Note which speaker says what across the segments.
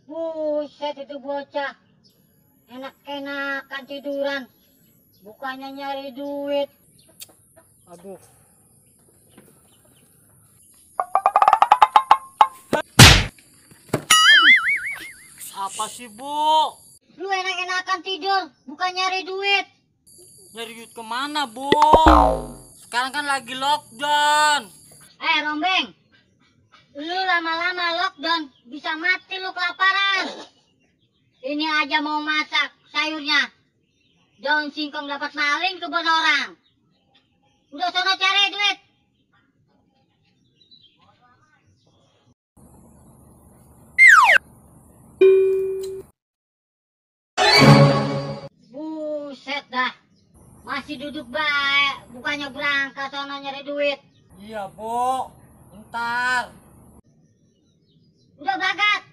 Speaker 1: Buset, itu bocah enak-enakan tiduran, bukannya nyari duit.
Speaker 2: Aduh. Apa sih, Bu?
Speaker 1: Lu enak-enakan tidur, bukan nyari duit.
Speaker 2: Nyari duit kemana, Bu? Sekarang kan lagi lockdown.
Speaker 1: Rombeng, lu lama-lama lockdown bisa mati lu kelaparan. Ini aja mau masak sayurnya, daun singkong dapat maling kebun orang. Udah sono cari duit. Buset dah, masih duduk baik, bukannya berangkat sono nyari duit.
Speaker 2: Iya, Bu. Bentar.
Speaker 1: Udah berangkat.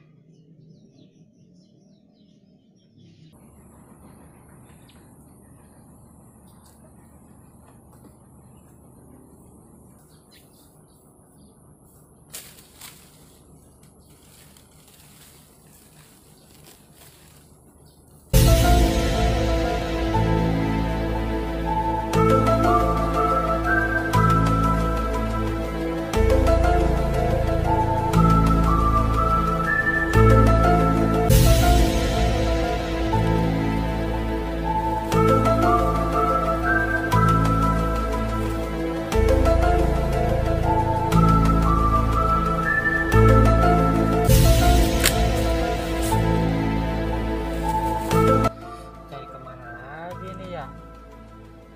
Speaker 2: Cari kemana lagi nih ya?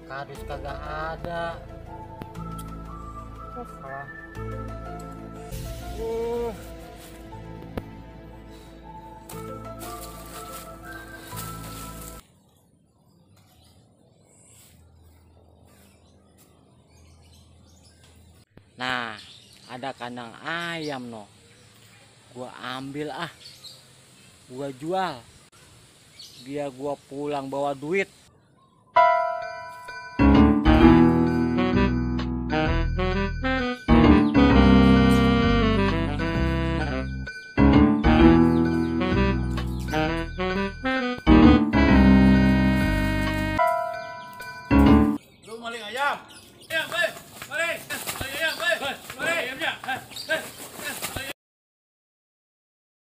Speaker 2: Kardus kagak ada. Salah. Nah, ada kandang ayam no. Gua ambil ah. Gua jual. Biar gua pulang bawa duit.
Speaker 3: Lu maling ayam? Ya,